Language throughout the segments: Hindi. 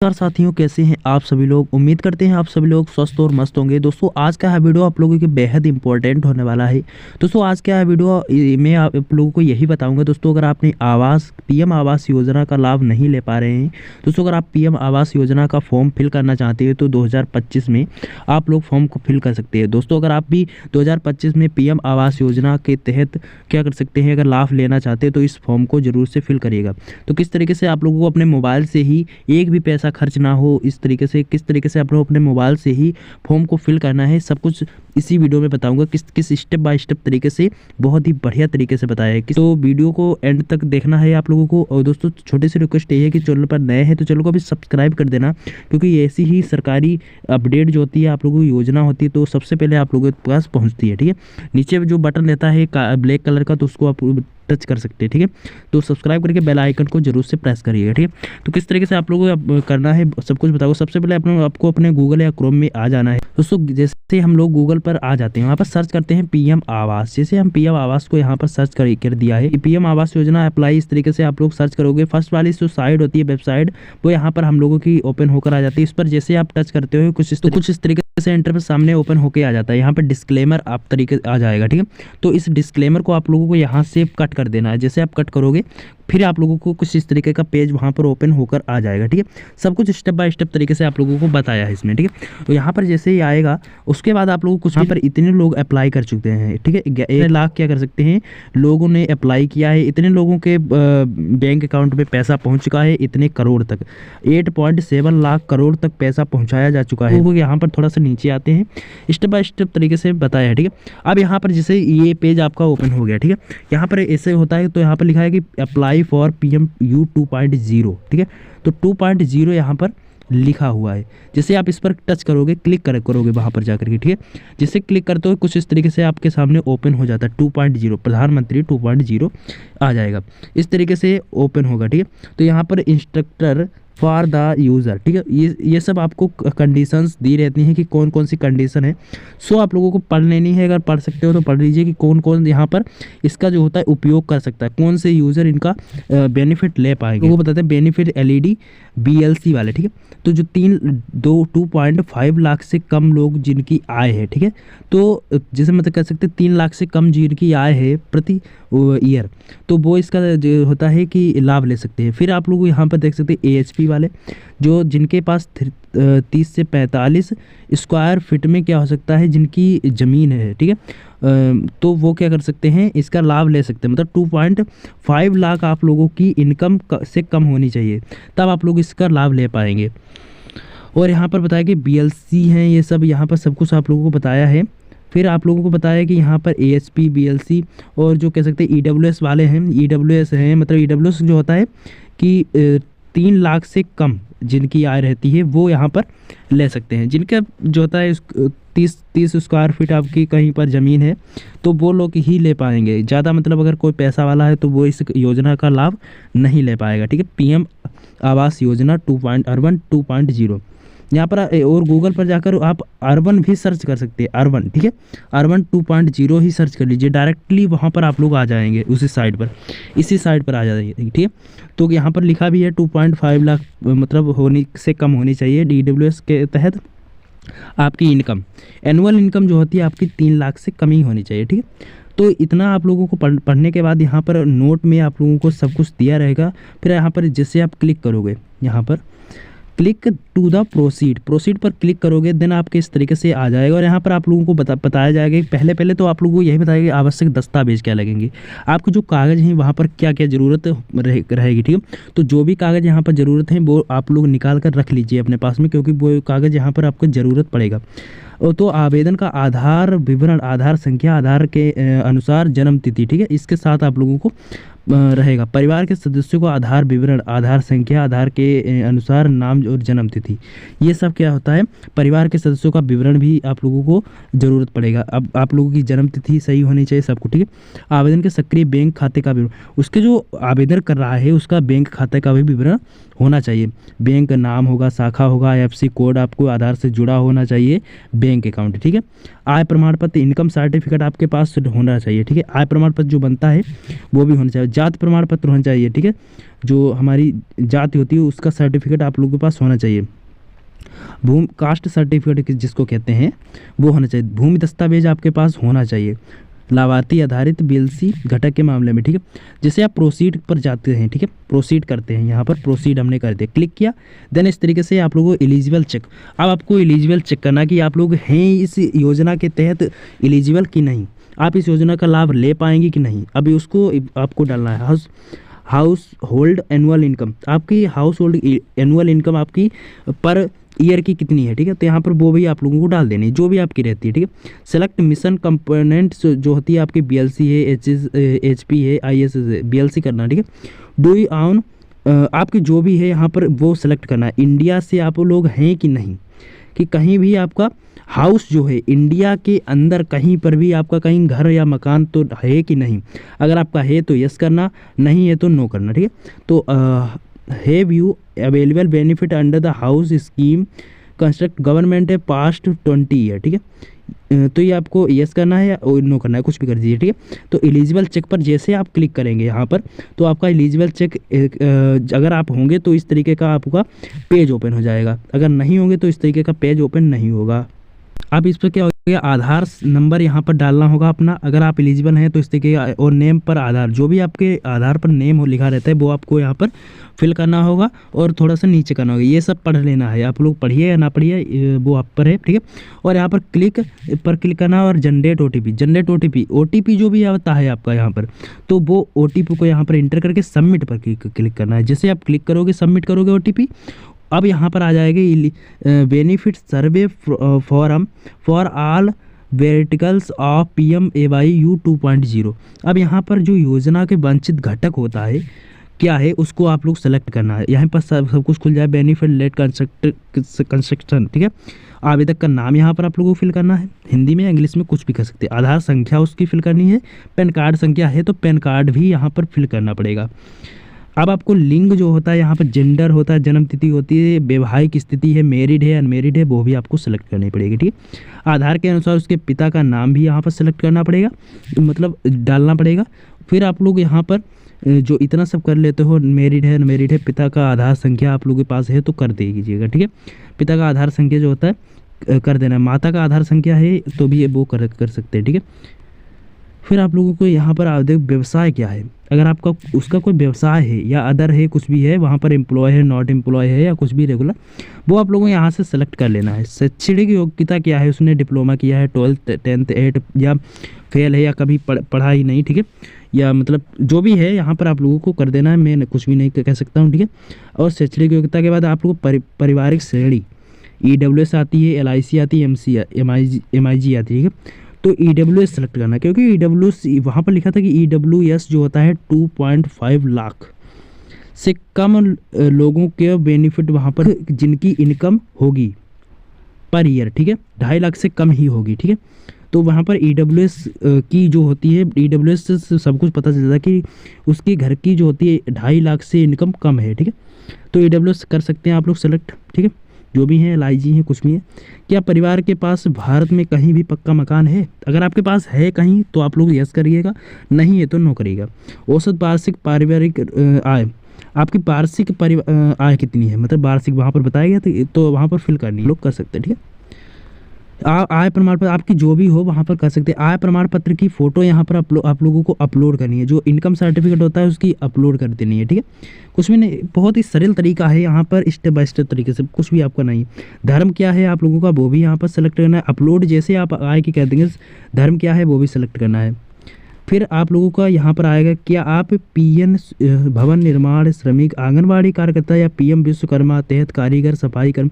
नमस्कार साथियों, कैसे हैं आप सभी लोग। उम्मीद करते हैं आप सभी लोग स्वस्थ और मस्त होंगे। दोस्तों आज का यह वीडियो आप लोगों के बेहद इंपॉर्टेंट होने वाला है। दोस्तों आज का यह वीडियो मैं आप लोगों को यही बताऊंगा। दोस्तों अगर आपने पीएम आवास योजना का लाभ नहीं ले पा रहे हैं, दोस्तों अगर आप पीएम आवास योजना का फॉर्म फिल करना चाहते हैं तो 2025 में आप लोग फॉर्म को फिल कर सकते हैं। दोस्तों अगर आप भी 2025 में पीएम आवास योजना के तहत क्या कर सकते हैं, अगर लाभ लेना चाहते हैं तो इस फॉर्म को जरूर से फिल करिएगा। तो किस तरीके से आप लोगों को अपने मोबाइल से ही एक भी पैसा खर्च ना हो, इस तरीके से किस तरीके से आप लोग अपने मोबाइल से ही फॉर्म को फिल करना है, सब कुछ इसी वीडियो में बताऊंगा। किस स्टेप बाय स्टेप तरीके से, बहुत ही बढ़िया तरीके से बताया है। तो वीडियो को एंड तक देखना है आप लोगों को। और दोस्तों छोटे से रिक्वेस्ट ये है कि चैनल पर नए हैं तो चैनल को भी सब्सक्राइब कर देना, क्योंकि ऐसी ही सरकारी अपडेट जो होती है, आप लोगों की योजना होती है, तो सबसे पहले आप लोगों के पास पहुँचती है। ठीक है, नीचे जो बटन रहता है ब्लैक कलर का, तो उसको आप टच कर सकते हैं। ठीक है, तो सब्सक्राइब करके बेल आइकन को जरूर से प्रेस करिएगा। ठीक है, तो किस तरीके से आप लोगों को करना है सब कुछ बताओ। सबसे पहले आपको अपने गूगल या क्रोम में आ जाना है। दोस्तों जैसे हम लोग गूगल पर आ जाते हैं, वहाँ पर सर्च करते हैं पीएम आवास। जैसे हम पीएम आवास को यहाँ पर सर्च कर दिया है, पीएम आवास योजना अप्लाई, इस तरीके से आप लोग सर्च करोगे। फर्स्ट वाली जो साइड होती है वेबसाइट, वो यहाँ पर हम लोगों की ओपन होकर आ जाती है। इस पर जैसे आप टच करते हो कुछ इस तरीके से इंटरफेस सामने ओपन होकर आ जाता है। यहाँ पर डिस्क्लेमर आप तरीके आ जाएगा। ठीक है, तो इस डिस्क्लेमर को आप लोगों को यहाँ से कट कर देना है। जैसे आप कट करोगे फिर आप लोगों को कुछ इस तरीके का पेज वहाँ पर ओपन होकर आ जाएगा। ठीक है, सब कुछ स्टेप बाय स्टेप तरीके से आप लोगों को बताया है इसमें। ठीक है, तो यहाँ पर जैसे ही आएगा उसके बाद आप लोगों को कुछ यहाँ पर इतने लोग अप्लाई कर चुके हैं। ठीक है, 1 लाख क्या कर सकते हैं लोगों ने अप्लाई किया है, इतने लोगों के बैंक अकाउंट में पैसा पहुँच चुका है, इतने करोड़ तक 8.7 लाख करोड़ तक पैसा पहुँचाया जा चुका है। यहाँ पर थोड़ा सा नीचे आते हैं, स्टेप बाय स्टेप तरीके से बताया है। ठीक है, अब यहाँ पर जैसे ये पेज आपका ओपन हो गया। ठीक है, यहाँ पर ऐसे होता है, तो यहाँ पर लिखा है कि अप्लाई फॉर PMU 2.0। ठीक है, तो 2.0 यहाँ पर लिखा हुआ है। जैसे आप इस पर टच करोगे, क्लिक करोगे वहाँ पर जाकर के। ठीक है, जैसे क्लिक करते हो कुछ इस तरीके से आपके सामने ओपन हो जाता है 2.0, प्रधानमंत्री 2.0 आ जाएगा। इस तरीके से ओपन होगा। ठीक है, तो यहाँ पर इंस्ट्रक्टर फॉर द यूज़र। ठीक है, ये सब आपको कंडीशंस दी रहती हैं कि कौन कौन सी कंडीशन है। सो आप लोगों को पढ़ लेनी है, अगर पढ़ सकते हो तो पढ़ लीजिए कि कौन कौन यहाँ पर इसका जो होता है उपयोग कर सकता है, कौन से यूज़र इनका बेनिफिट ले पाएंगे। वो बताते हैं बेनिफिट LED BLC वाले। ठीक है, तो जो 2.5 लाख से कम लोग जिनकी आय है, ठीक है, तो जैसे मतलब कह सकते हैं 3 लाख से कम जिनकी आय है प्रति ईयर, तो वो इसका जो होता है कि लाभ ले सकते हैं। फिर आप लोग यहाँ पर देख सकते हैं AHP वाले, जो जिनके पास 30 से 45 स्क्वायर फीट में क्या हो सकता है जिनकी ज़मीन है। ठीक है, तो वो क्या कर सकते हैं, इसका लाभ ले सकते हैं। मतलब 2.5 लाख आप लोगों की इनकम से कम होनी चाहिए, तब आप लोग इसका लाभ ले पाएंगे। और यहाँ पर बताया कि BLC हैं, ये सब यहाँ पर सब कुछ आप लोगों को बताया है। फिर आप लोगों को बताया कि यहाँ पर AHP BLC और जो कह सकते हैं EWS वाले हैं, EWS हैं, मतलब EWS जो होता है कि 3 लाख से कम जिनकी आय रहती है वो यहाँ पर ले सकते हैं। जिनका जो होता है 30 स्क्वायर फीट आपकी कहीं पर ज़मीन है, तो वो लोग ही ले पाएंगे। ज़्यादा मतलब अगर कोई पैसा वाला है तो वो इस योजना का लाभ नहीं ले पाएगा। ठीक है, पीएम आवास योजना अर्बन 2.0 यहाँ पर। और गूगल पर जाकर आप अर्बन भी सर्च कर सकते हैं, अर्बन। ठीक है, अर्बन 2.0 ही सर्च कर लीजिए, डायरेक्टली वहाँ पर आप लोग आ जाएंगे, उसी साइट पर, इसी साइट पर आ जाएंगे। ठीक है, तो यहाँ पर लिखा भी है 2.5 लाख मतलब होने से कम होनी चाहिए DWS के तहत आपकी इनकम, एनुअल इनकम जो होती है आपकी 3 लाख से कम ही होनी चाहिए। ठीक है, तो इतना आप लोगों को पढ़ने के बाद यहाँ पर नोट में आप लोगों को सब कुछ दिया रहेगा। फिर यहाँ पर जैसे आप क्लिक करोगे, यहाँ पर क्लिक टू द प्रोसीड पर क्लिक करोगे, देन आपके इस तरीके से आ जाएगा। और यहाँ पर आप लोगों को बताया जाएगा कि पहले तो आप लोगों को यही बताएगा कि आवश्यक दस्तावेज क्या लगेंगे, आपके जो कागज़ हैं वहाँ पर क्या क्या ज़रूरत रहेगी। ठीक है, तो जो भी कागज़ यहाँ पर ज़रूरत है वो आप लोग निकाल कर रख लीजिए अपने पास में, क्योंकि वो कागज़ यहाँ पर आपको ज़रूरत पड़ेगा। तो आवेदन का आधार विवरण, आधार संख्या, आधार के अनुसार जन्म तिथि। ठीक है, इसके साथ आप लोगों को रहेगा। परिवार के सदस्यों को आधार विवरण, आधार संख्या, आधार के अनुसार नाम और जन्म तिथि, ये सब क्या होता है, परिवार के सदस्यों का विवरण भी आप लोगों को ज़रूरत पड़ेगा। अब आप लोगों की जन्म तिथि सही होनी चाहिए सबको। ठीक है, आवेदन के सक्रिय बैंक खाते का विवरण, उसके जो आवेदन कर रहा है उसका बैंक खाते का भी विवरण होना चाहिए। बैंक नाम होगा, शाखा होगा, IFSC कोड आपको आधार से जुड़ा होना चाहिए, बैंक अकाउंट। ठीक है, आय प्रमाण पत्र, इनकम सर्टिफिकेट आपके पास होना चाहिए, ठीक है। आय प्रमाण पत्र जो बनता है वो भी होना चाहिए। जाति प्रमाण पत्र होना चाहिए, ठीक है। जो हमारी जाति होती है उसका सर्टिफिकेट आप लोगों के पास होना चाहिए। भूमि कास्ट सर्टिफिकेट जिसको कहते हैं वो होना चाहिए। भूमि दस्तावेज आपके पास होना चाहिए लाभार्थी आधारित बीएलसी घटक के मामले में, ठीक है। जैसे आप प्रोसीड पर जाते हैं, ठीक है, प्रोसीड करते हैं, यहाँ पर प्रोसीड हमने कर दिया, क्लिक किया, देन इस तरीके से आप लोगों को एलिजिबल चेक। अब आपको एलिजिबल चेक करना कि आप लोग हैं इस योजना के तहत एलिजिबल कि नहीं, आप इस योजना का लाभ ले पाएंगे कि नहीं। अभी उसको आपको डालना है हाउस होल्ड एनुअल इनकम, आपकी हाउस होल्ड एनुअल इनकम आपकी पर ईयर की कितनी है, ठीक है। तो यहाँ पर वो भी आप लोगों को डाल देनी है जो भी आपकी रहती है, ठीक है। सेलेक्ट मिशन कंपोनेंट्स जो होती है आपकी बीएलसी है, एचपी है, आईएसएस है, बीएलसी करना, ठीक है। डू यू ऑन आपकी जो भी है यहाँ पर वो सेलेक्ट करना है। इंडिया से आप लोग हैं कि नहीं, कि कहीं भी आपका हाउस जो है इंडिया के अंदर कहीं पर भी आपका कहीं घर या मकान तो है कि नहीं। अगर आपका है तो यस करना, नहीं है तो नो करना, ठीक है। तो have you available benefit under the house scheme construct government है पास्ट 20 ईयर, ठीक है। तो ये आपको यस करना है या नो करना है, कुछ भी कर दीजिए, ठीक है। तो एलिजिबल चेक पर जैसे आप क्लिक करेंगे यहाँ पर तो आपका एलिजिबल चेक अगर आप होंगे तो इस तरीके का आपका पेज ओपन हो जाएगा, अगर नहीं होंगे तो इस तरीके का पेज ओपन नहीं होगा। अब इस पर क्या हो गया, आधार नंबर यहाँ पर डालना होगा अपना, अगर आप एलिजिबल हैं तो इस तरीके का, और नेम पर आधार, जो भी आपके आधार पर नेम हो लिखा रहता है वो आपको यहाँ पर फिल करना होगा और थोड़ा सा नीचे करना होगा। ये सब पढ़ लेना है, आप लोग पढ़िए या ना पढ़िए वो आप पर है, ठीक है। और यहाँ पर क्लिक करना और जनरेट ओटीपी जो भी आता है आपका यहाँ पर, तो वो ओटीपी को यहाँ पर इंटर करके सबमिट पर क्लिक करना है। जैसे आप क्लिक करोगे, सबमिट करोगे ओटीपी, अब यहाँ पर आ जाएगी benefit survey forum for all verticals of PMAY 2.0। अब यहाँ पर जो योजना के वंचित घटक होता है क्या है उसको आप लोग सेलेक्ट करना है। यहाँ पर सब कुछ खुल जाए, बेनिफिट लेट कंस्ट्रक्शन, ठीक है। आवेदक का नाम यहाँ पर आप लोगों को फिल करना है, हिंदी में इंग्लिश में कुछ भी कर सकते हैं। आधार संख्या उसकी फिल करनी है, पैन कार्ड संख्या है तो पैन कार्ड भी यहाँ पर फिल करना पड़ेगा। अब आपको लिंग जो होता है यहाँ पर जेंडर होता है, जन्म तिथि होती है, वैवाहिक स्थिति है, मैरिड है अनमेरिड है, वो भी आपको सेलेक्ट करनी पड़ेगी, ठीक। आधार के अनुसार उसके पिता का नाम भी यहाँ पर सेलेक्ट करना पड़ेगा, मतलब डालना पड़ेगा। फिर आप लोग यहाँ पर जो इतना सब कर लेते हो, मैरिड है अनमेरिड है, पिता का आधार संख्या आप लोगों के पास है तो कर दीजिएगा, ठीक है। पिता का आधार संख्या जो होता है कर देना है, माता का आधार संख्या है तो भी वो कर सकते हैं, ठीक है। फिर आप लोगों को यहाँ पर व्यवसाय क्या है, अगर आपका उसका कोई व्यवसाय है या अदर है, कुछ भी है वहाँ पर एम्प्लॉय है, नॉट एम्प्लॉय है या कुछ भी रेगुलर, वो आप लोगों को यहाँ से सेलेक्ट कर लेना है। शैक्षणिक योग्यता क्या है, उसने डिप्लोमा किया है, 12th 10th 8 या फेल है या कभी पढ़ा ही नहीं, ठीक है, या मतलब जो भी है यहाँ पर आप लोगों को कर देना है, मैं कुछ भी नहीं कह सकता हूँ, ठीक है। और शैक्षणिक योग्यता के बाद आप लोगों को पारिवारिक श्रेणी EWS आती है, LIC आती है, MIG आती है, ठीक है। तो EWS सेलेक्ट करना, क्योंकि EWS वहाँ पर लिखा था कि EWS जो होता है 2.5 लाख से कम लोगों के बेनिफिट वहाँ पर जिनकी इनकम होगी पर ईयर, ठीक है, 2.5 लाख से कम ही होगी, ठीक है। तो वहाँ पर EWS की जो होती है, EWS से सब कुछ पता चलता है कि उसकी घर की जो होती है 2.5 लाख से इनकम कम है, ठीक है। तो EWS कर सकते हैं आप लोग सेलेक्ट, ठीक है, जो भी है, LIG है, कुछ भी है। क्या परिवार के पास भारत में कहीं भी पक्का मकान है, अगर आपके पास है कहीं तो आप लोग यस करिएगा, नहीं है तो नो करिएगा। औसत वार्षिक पारिवारिक आय, आपकी वार्षिक आय कितनी है, मतलब वार्षिक वहाँ पर बताया गया तो वहाँ पर फिल करनी है, लोग कर सकते हैं, ठीक है। आय प्रमाण पत्र आपकी जो भी हो वहाँ पर कर सकते हैं। आय प्रमाण पत्र की फ़ोटो यहाँ पर आप लोगों को अपलोड करनी है, जो इनकम सर्टिफिकेट होता है उसकी अपलोड कर देनी है, ठीक है। कुछ भी नहीं, बहुत ही सरल तरीका है यहाँ पर, स्टेप बाय स्टेप तरीके से, कुछ भी आपका नहीं। धर्म क्या है आप लोगों का वो भी यहाँ पर सेलेक्ट करना है। अपलोड जैसे आप आय की कह देंगे, धर्म क्या है वो भी सेलेक्ट करना है। फिर आप लोगों का यहाँ पर आएगा, क्या आप PN भवन निर्माण श्रमिक आंगनबाड़ी कार्यकर्ता या PM विश्वकर्मा तहत कारीगर सफाई कर्म,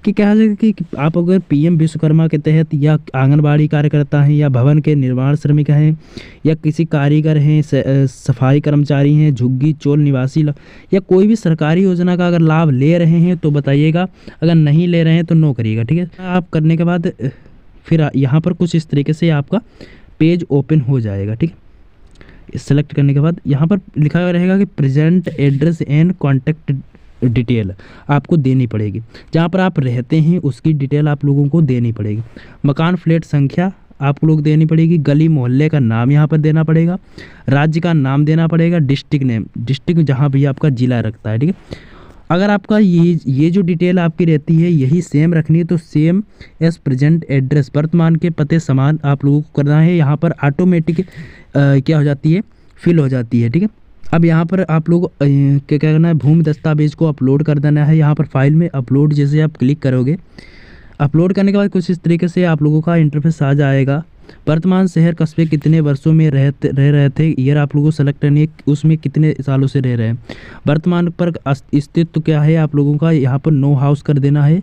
कि क्या है कि आप अगर PM विश्वकर्मा के तहत या आंगनबाड़ी कार्यकर्ता हैं या भवन के निर्माण श्रमिक हैं या किसी कारीगर हैं, सफाई कर्मचारी हैं, झुग्गी चोल निवासी या कोई भी सरकारी योजना का अगर लाभ ले रहे हैं तो बताइएगा, अगर नहीं ले रहे हैं तो नो करिएगा, ठीक है। आप करने के बाद फिर यहाँ पर कुछ इस तरीके से आपका पेज ओपन हो जाएगा, ठीक है। सेलेक्ट करने के बाद यहाँ पर लिखा हुआ रहेगा कि present address and contact detail आपको देनी पड़ेगी। जहाँ पर आप रहते हैं उसकी डिटेल आप लोगों को देनी पड़ेगी। मकान फ्लैट संख्या आप लोग देनी पड़ेगी। गली मोहल्ले का नाम यहाँ पर देना पड़ेगा। राज्य का नाम देना पड़ेगा। डिस्ट्रिक्ट नेम, डिस्ट्रिक्ट जहाँ भी आपका ज़िला रखता है, ठीक है। अगर आपका ये जो डिटेल आपकी रहती है यही सेम रखनी है तो सेम एज प्रेजेंट एड्रेस, वर्तमान के पते समान आप लोगों को करना है। यहाँ पर ऑटोमेटिक क्या हो जाती है, फिल हो जाती है, ठीक है। अब यहाँ पर आप लोग क्या करना है, भूमि दस्तावेज को अपलोड कर देना है। यहाँ पर फाइल में अपलोड जैसे आप क्लिक करोगे, अपलोड करने के बाद कुछ इस तरीके से आप लोगों का इंटरफेस आ जाएगा। वर्तमान शहर कस्बे कितने वर्षों में रह रहे थे, ईयर आप लोगों को सेलेक्ट करनी है, उसमें कितने सालों से रह रहे हैं। वर्तमान पर अस्तित्व क्या है आप लोगों का, यहाँ पर नो हाउस कर देना है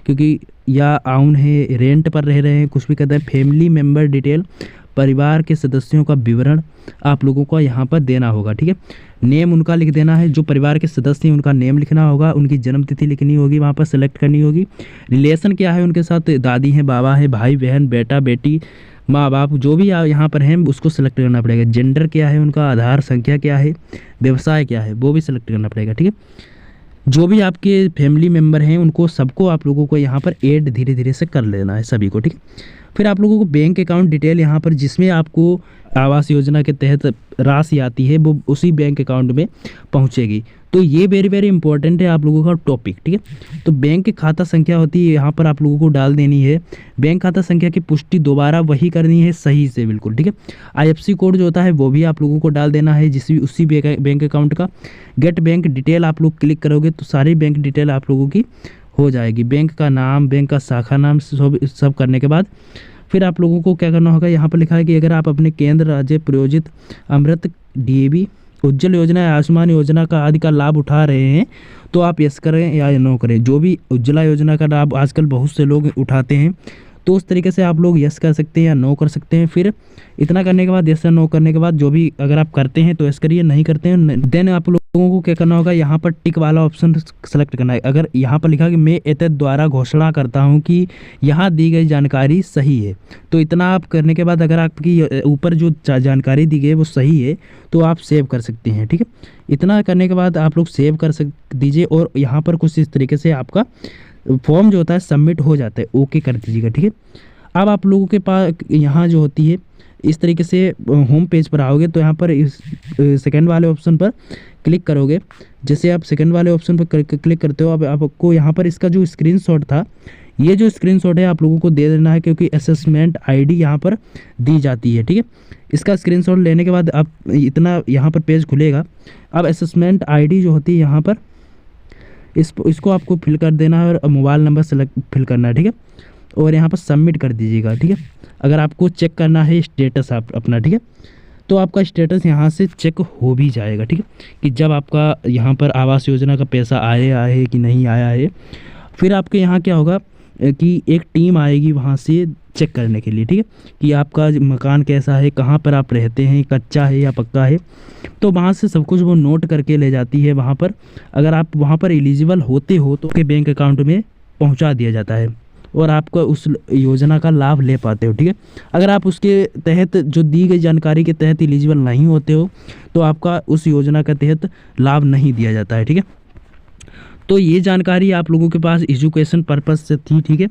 क्योंकि या आउन है, रेंट पर रह रहे हैं, कुछ भी कहते हैं। फैमिली मेम्बर डिटेल, परिवार के सदस्यों का विवरण आप लोगों को यहाँ पर देना होगा, ठीक है। नेम उनका लिख देना है, जो परिवार के सदस्य हैं उनका नेम लिखना होगा, उनकी जन्म तिथि लिखनी होगी, वहाँ पर सेलेक्ट करनी होगी। रिलेशन क्या है उनके साथ, दादी हैं, बाबा है, भाई बहन, बेटा बेटी, माँ बाप, जो भी यहाँ पर हैं उसको सेलेक्ट करना पड़ेगा। जेंडर क्या है उनका, आधार संख्या क्या है, व्यवसाय क्या है वो भी सेलेक्ट करना पड़ेगा, ठीक है। जो भी आपके फैमिली मेम्बर हैं उनको सबको आप लोगों को यहाँ पर ऐड धीरे धीरे से कर लेना है सभी को, ठीक है। फिर आप लोगों को बैंक अकाउंट डिटेल यहाँ पर जिसमें आपको आवास योजना के तहत राशि आती है वो उसी बैंक अकाउंट में पहुँचेगी। तो ये वेरी वेरी इंपॉर्टेंट है आप लोगों का टॉपिक, ठीक है। तो बैंक की खाता संख्या होती है यहाँ पर आप लोगों को डाल देनी है। बैंक खाता संख्या की पुष्टि दोबारा वही करनी है सही से, बिल्कुल, ठीक है। IFSC कोड जो होता है वो भी आप लोगों को डाल देना है उसी बैंक अकाउंट का। गेट बैंक डिटेल आप लोग क्लिक करोगे तो सारी बैंक डिटेल आप लोगों की हो जाएगी। बैंक का नाम, बैंक का शाखा नाम, सब करने के बाद फिर आप लोगों को क्या करना होगा, यहाँ पर लिखा है कि अगर आप अपने केंद्र राज्य प्रायोजित अमृत, DAB, उज्ज्वल योजना या आयुष्मान योजना का आदि का लाभ उठा रहे हैं तो आप यस करें या नो करें। जो भी उज्ज्वला योजना का लाभ आजकल बहुत से लोग उठाते हैं तो उस तरीके से आप लोग यस कर सकते हैं या नो कर सकते हैं। फिर इतना करने के बाद, यस या नो करने के बाद, जो भी अगर आप करते हैं तो यस करिए, नहीं करते हैं देन आप लोगों को क्या करना होगा, यहाँ पर टिक वाला ऑप्शन सेलेक्ट करना है। अगर यहाँ पर लिखा कि मैं एतद द्वारा घोषणा करता हूँ कि यहाँ दी गई जानकारी सही है, तो इतना आप करने के बाद अगर आपकी ऊपर जो जानकारी दी गई है वो सही है तो आप सेव कर सकते हैं, ठीक है। इतना करने के बाद आप लोग सेव कर दीजिए और यहाँ पर कुछ इस तरीके से आपका फॉर्म जो होता है सबमिट हो जाता है, ओके कर दीजिएगा, ठीक है। अब आप लोगों के पास यहाँ जो होती है इस तरीके से होम पेज पर आओगे तो यहाँ पर इस सेकंड वाले ऑप्शन पर क्लिक करोगे। जैसे आप सेकंड वाले ऑप्शन पर क्लिक करते हो, अब आपको यहाँ पर इसका जो स्क्रीनशॉट था, ये जो स्क्रीनशॉट है आप लोगों को दे देना है क्योंकि असेसमेंट ID यहाँ पर दी जाती है, ठीक है। इसका स्क्रीनशॉट लेने के बाद आप इतना यहाँ पर पेज खुलेगा। अब असेसमेंट ID जो होती है यहाँ पर इसको आपको फिल कर देना है और मोबाइल नंबर सेलेक्ट फिल करना है, ठीक है। और यहाँ पर सबमिट कर दीजिएगा, ठीक है। अगर आपको चेक करना है स्टेटस आप अपना, ठीक है, तो आपका स्टेटस यहाँ से चेक हो भी जाएगा, ठीक है, कि जब आपका यहाँ पर आवास योजना का पैसा आया है कि नहीं आया है। फिर आपके यहाँ क्या होगा कि एक टीम आएगी वहाँ से चेक करने के लिए, ठीक है, कि आपका मकान कैसा है, कहाँ पर आप रहते हैं, कच्चा है या पक्का है। तो वहाँ से सब कुछ वो नोट करके ले जाती है वहाँ पर। अगर आप वहाँ पर एलिजिबल होते हो तो आपके बैंक अकाउंट में पहुँचा दिया जाता है और आपको उस योजना का लाभ ले पाते हो, ठीक है। अगर आप उसके तहत जो दी गई जानकारी के तहत एलिजिबल नहीं होते हो तो आपका उस योजना के तहत लाभ नहीं दिया जाता है, ठीक है। तो ये जानकारी आप लोगों के पास एजुकेशन पर्पस से थी, ठीक है।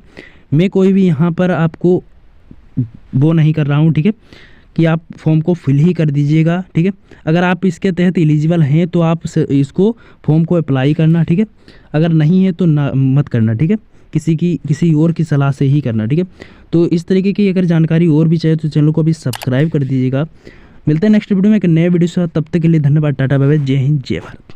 मैं कोई भी यहाँ पर आपको वो नहीं कर रहा हूँ, ठीक है, कि आप फॉर्म को फिल ही कर दीजिएगा, ठीक है। अगर आप इसके तहत एलिजिबल हैं तो आप इसको फॉर्म को अप्लाई करना, ठीक है। अगर नहीं है तो ना मत करना, ठीक है, किसी और की सलाह से ही करना, ठीक है। तो इस तरीके की अगर जानकारी और भी चाहिए तो चैनल को अभी सब्सक्राइब कर दीजिएगा। मिलते हैं नेक्स्ट वीडियो में एक नए वीडियो से, तब तक के लिए धन्यवाद, टाटा बाय बाय, जय हिंद जय भारत।